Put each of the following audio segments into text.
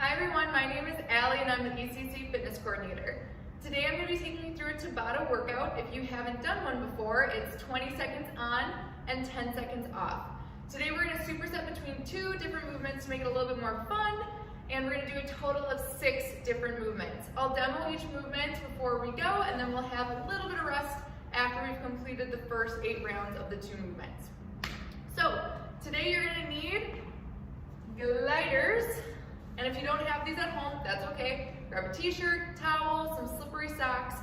Hi everyone, my name is Allie and I'm the ECC Fitness Coordinator. Today I'm going to be taking you through a Tabata workout. If you haven't done one before, it's 20 seconds on and 10 seconds off. Today we're going to superset between two different movements to make it a little bit more fun, and we're going to do a total of 6 different movements. I'll demo each movement before we go, and then we'll have a little bit of rest after we've completed the first 8 rounds of the 2 movements. So today you're going to need gliders. And if you don't have these at home, that's okay. Grab a t-shirt, towel, some slippery socks,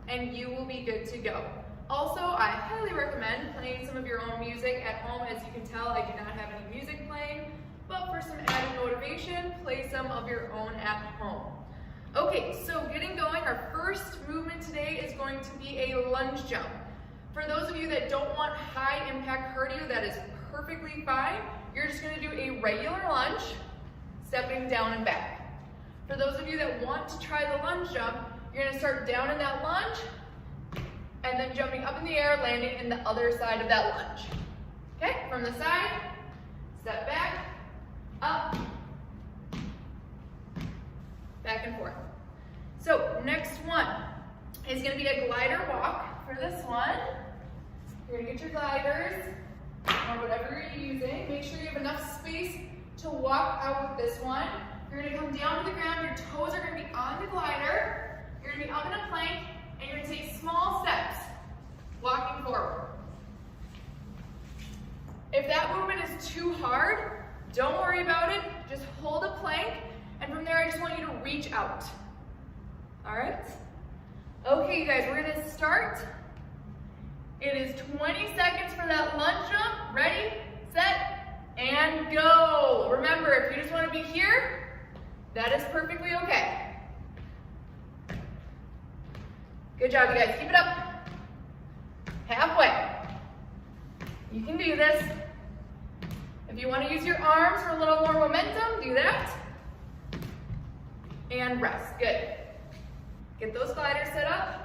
and you will be good to go. Also, I highly recommend playing some of your own music at home. As you can tell, I do not have any music playing, but for some added motivation, play some of your own at home. Okay, so getting going, our first movement today is going to be a lunge jump. For those of you that don't want high impact cardio, that is perfectly fine. You're just gonna do a regular lunge, stepping down and back. For those of you that want to try the lunge jump, you're gonna start down in that lunge and then jumping up in the air, landing in the other side of that lunge. Okay, from the side, step back, up, back and forth. So next one is gonna be a glider walk. For this one, you're gonna get your gliders or whatever you're using. Make sure you have enough space to walk out with this one. You're gonna come down to the ground, your toes are gonna be on the glider, you're gonna be up in a plank, and you're gonna take small steps, walking forward. If that movement is too hard, don't worry about it, just hold a plank, and from there I just want you to reach out. All right? Okay, you guys, we're gonna start. It is 20 seconds for that lunge jump. Ready, set, and go. Remember, if you just want to be here, that is perfectly okay. Good job, you guys. Keep it up. Halfway. You can do this. If you want to use your arms for a little more momentum, do that. And rest. Good. Get those gliders set up.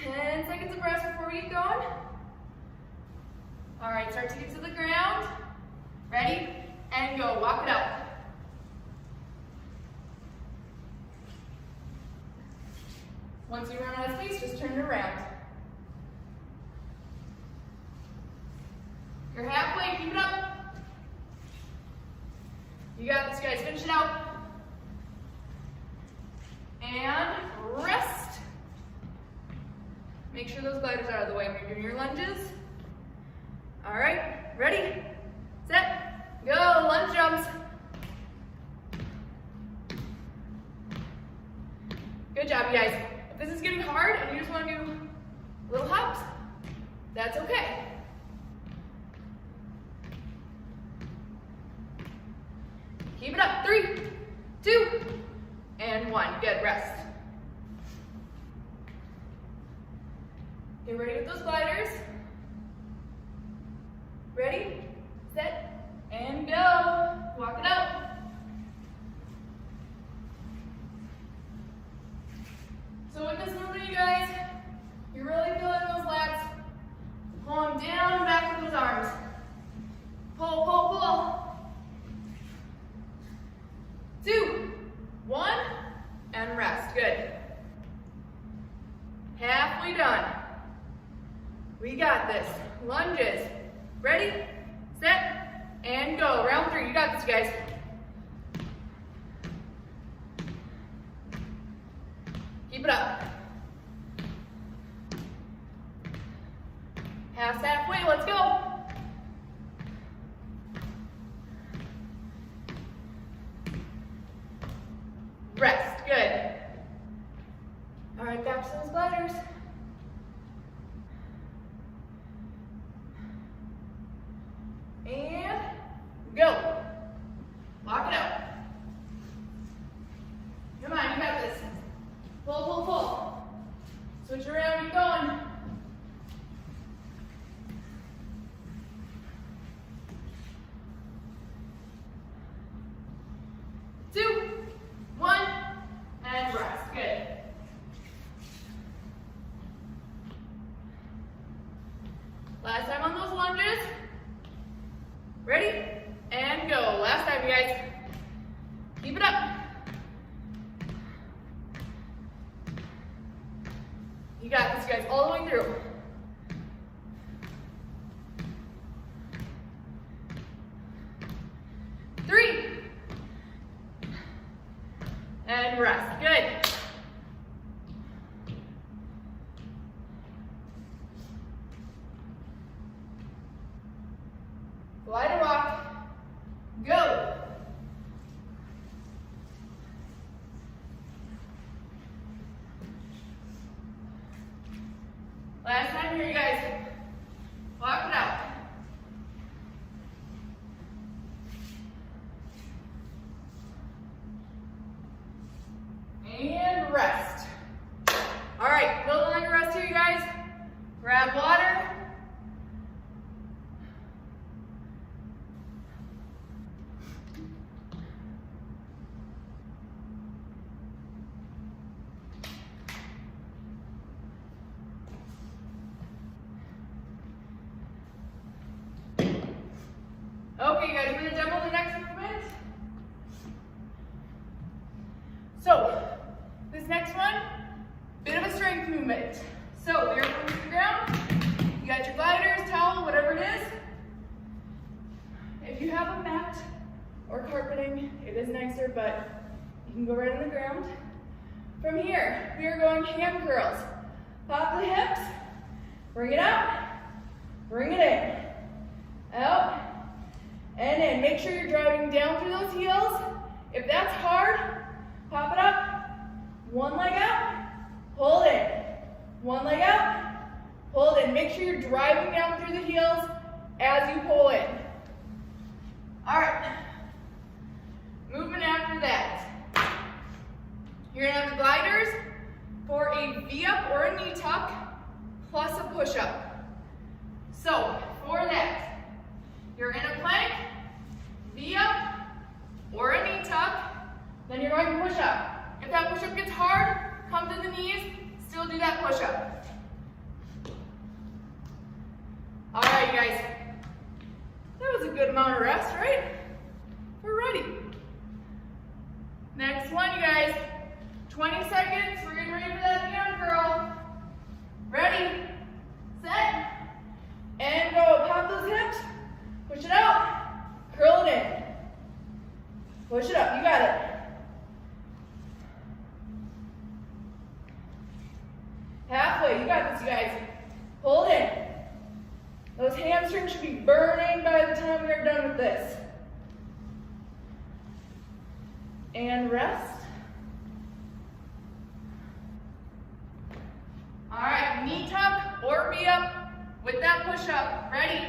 10 seconds of rest before we get going. All right, start to get to the ground. Ready? And go. Walk it out. Once you run out of space, just turn it around. You're halfway. Keep it up. You got this, guys. Finish it out. And rest. Make sure those gliders are out of the way when you're doing your lunges. All right, ready, set, go, lunge jumps. Good job, you guys. If this is getting hard and you just want to do little hops, that's okay. Keep it up, 3, 2, and 1. Good, rest. Get ready with those gliders. Ready, set, and go. Walk it out. So with this movement, you guys, you're really feeling those lats. Pull them down and back with those arms. Pull, pull, pull. 2, 1, and rest. Good. Halfway done. We got this. Lunges. Ready, set, and go. Round 3. You got this, guys. Keep it up. Halfway. Let's go. Rest. Good. All right, back to those gliders. And go. Lock it out. Come on, you got this. Pull, pull, pull. Switch around, keep going. Two, 1, and rest. Good. Last time on those lunges. Ready? And go. Last time, you guys. Keep it up. you guys, all the way through. Three. And rest. Good. Glider walk. Go. Last time here, you guys. Walk it out. And rest. All right, a little longer rest here, you guys. Grab water. Okay, guys, we're gonna demo the next movement. So, this next one, bit of a strength movement. So, you're coming to the ground, you got your gliders, towel, whatever it is. If you have a mat or carpeting, it is nicer, but you can go right on the ground. From here, we are going ham curls. Pop the hips, bring it out, bring it in, out, and in. Make sure you're driving down through those heels. If that's hard, pop it up. One leg out, hold it. One leg out, hold it. Make sure you're driving down through the heels as you pull it. All right. Movement after that. You're gonna have the gliders for a V-up or a knee tuck plus a push-up. So for that, you're in a plank, V-up, or a knee tuck, then you're going to push up. If that push-up gets hard, come to the knees, still do that push-up. All right, you guys. That was a good amount of rest, right? We're ready. Next one, you guys. 20 seconds, we're getting ready for that hand curl. Ready, set, and go. Pop those hips, push it out, curl it in. Push it up, you got it. Halfway, you got this, you guys. Hold it. Those hamstrings should be burning by the time we are done with this. And rest. All right, knee tuck or V-up with that push-up. Ready,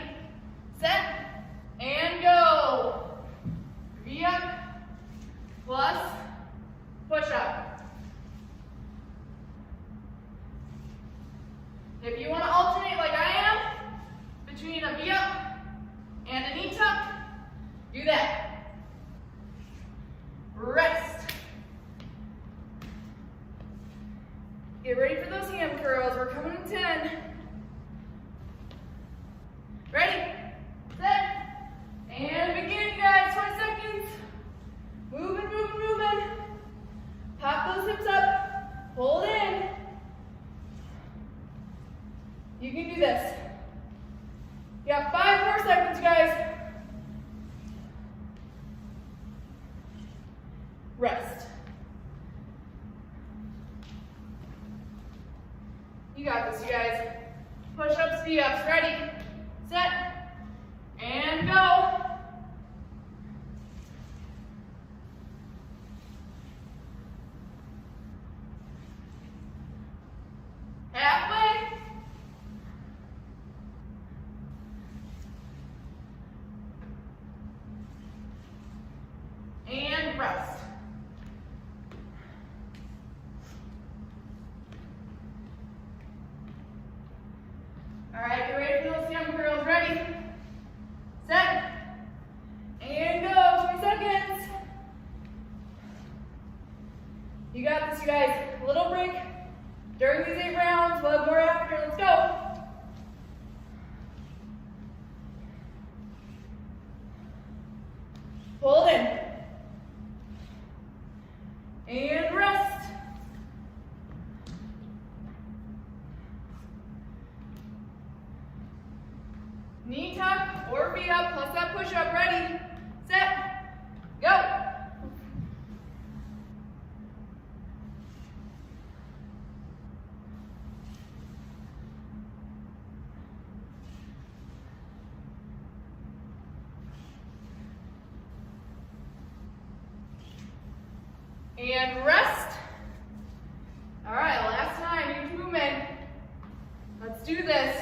set, and go. V-up plus push-up. If you want to alternate like I am, between a V-up and a knee tuck, do that. Rest. Get ready for those ham curls. We're coming in 10. Ready, set, and begin, guys. 20 seconds. Moving, moving, moving. Pop those hips up. Hold in. You can do this. You have 5 more seconds, guys. Rest. You got this, you guys. Push-ups, V-ups. Ready, set, and go. Halfway. And rest. All right, get ready for those ham curls. Ready, set, and go. 20 seconds. You got this, you guys. A little break during these 8 rounds. We'll have more after. Let's go. Hold in. And rest. And rest. All right, last time, keep moving. Let's do this.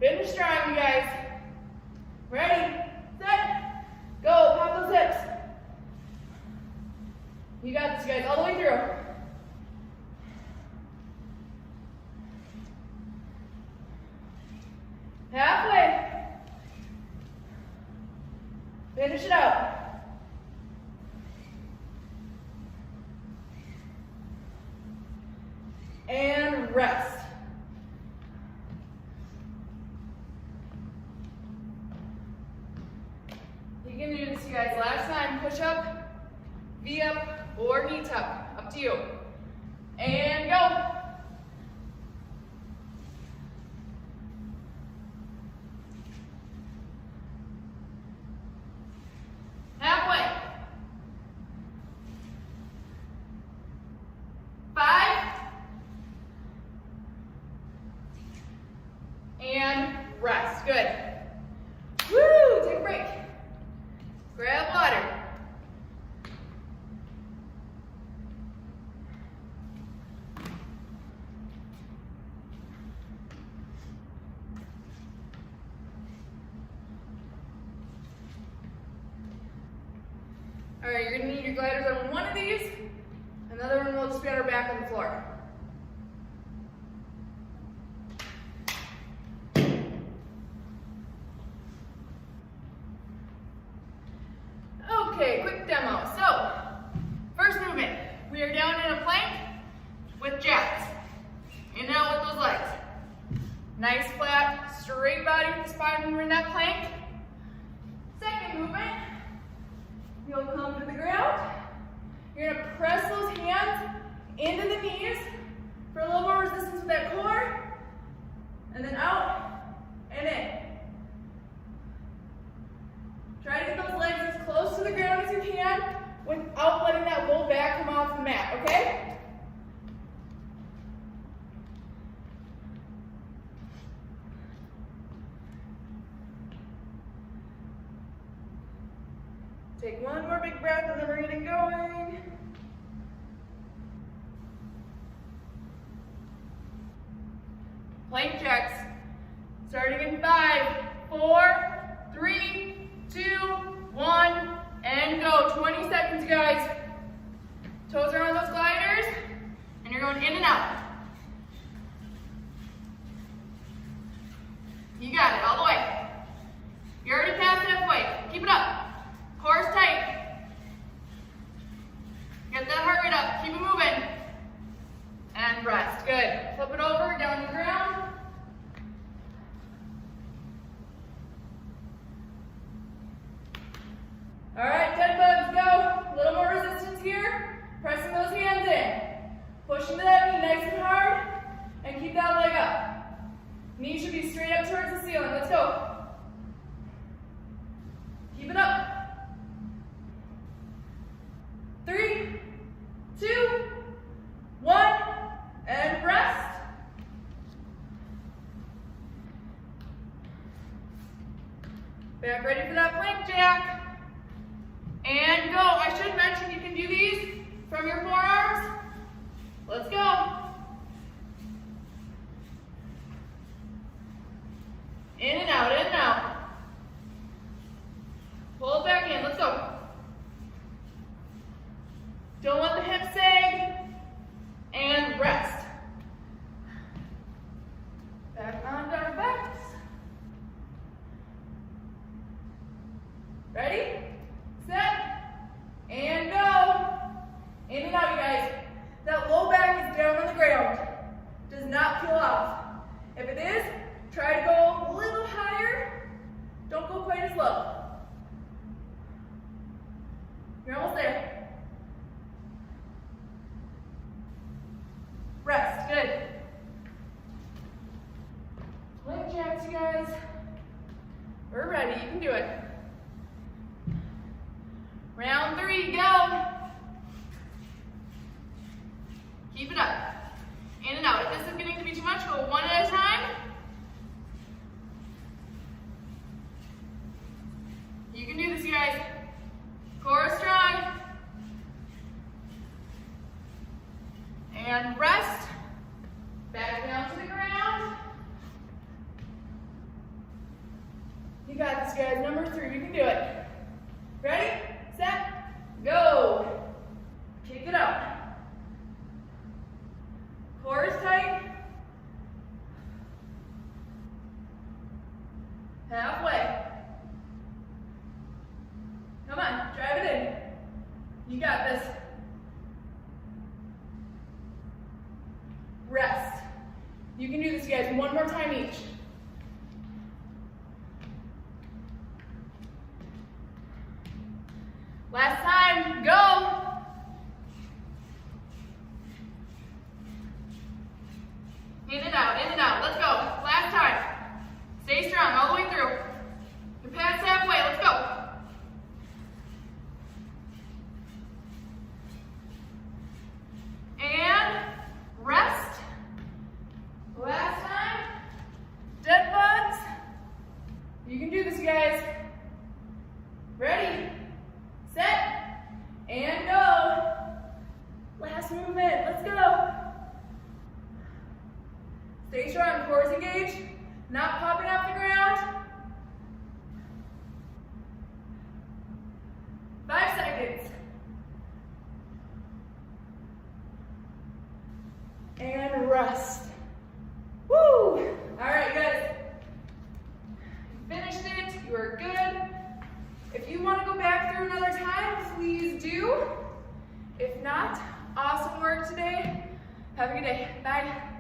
Finish strong, you guys. Ready, set, go. Pop those hips. You got this, you guys, all the way through. Halfway. Finish it out. And rest. You can do this, you guys. Last time, push up, V up, or knee tuck. Up to you. And go. Halfway. 5. And rest. Good. Woo! Take a break. Grab water. All right, you're gonna need your gliders on one of these. Another one will just be on our back on the floor. Okay, quick demo. So, first movement, we are down in a plank with jacks. In and out with those legs. Nice flat, straight body with the spine when we're in that plank. Second movement, you'll come to the ground. You're gonna press those hands into the knees for a little more resistance with that core. And then out and in. Try to get those legs as close to the ground as you can without letting that low back come off the mat, okay? Take one more big breath and then we're getting going. Plank jacks. Starting in 5, 4, 3, 2, 1, and go. 20 seconds, guys. Toes are on those gliders, and you're going in and out. You got it, all the way. You're already past halfway. Keep it up. Core's tight. Get that heart rate up. Keep it moving. And rest. Good. Flip it over, down to the ground. All right, 10 bugs, go. A little more resistance here. Pressing those hands in. Push into that knee nice and hard. And keep that leg up. Knee should be straight up towards the ceiling. Let's go. Keep it up. 3, 2, 1, and rest. Back ready for that plank jack. And go. I should mention you can do these from your forearms. Let's go. In and out, in and out. Pull it back in. Let's go. Don't let the hips sag. And rest. Back onto our backs. Ready? Set. And go. In and out, you guys. That low back is down on the ground. Does not peel off. If it is, try to go a little higher. Don't go quite as low. You're almost there. Rest, good. Plank jacks, you guys. We're ready, you can do it. Round 3, go. Keep it up. In and out. If this is getting to be too much, go one at a time. You can do this, you guys. number 3, you can do it. Ready, set, go. Kick it out. Core is tight. Halfway. Come on, drive it in. You got this. Rest. You can do this, guys, one more time each. Last time, go. In and out, let's go. Last time. Stay strong all the way through. You're past halfway, let's go. And rest. Last time. Dead bugs. You can do this, guys. Ready, set, and go. Last movement, let's go. Stay strong, core is engaged, not popping off the ground. 5 seconds. And rest. Woo! All right, guys. You finished it, you are good. If you want to go back through another time, please do. If not, awesome work today. Have a good day. Bye.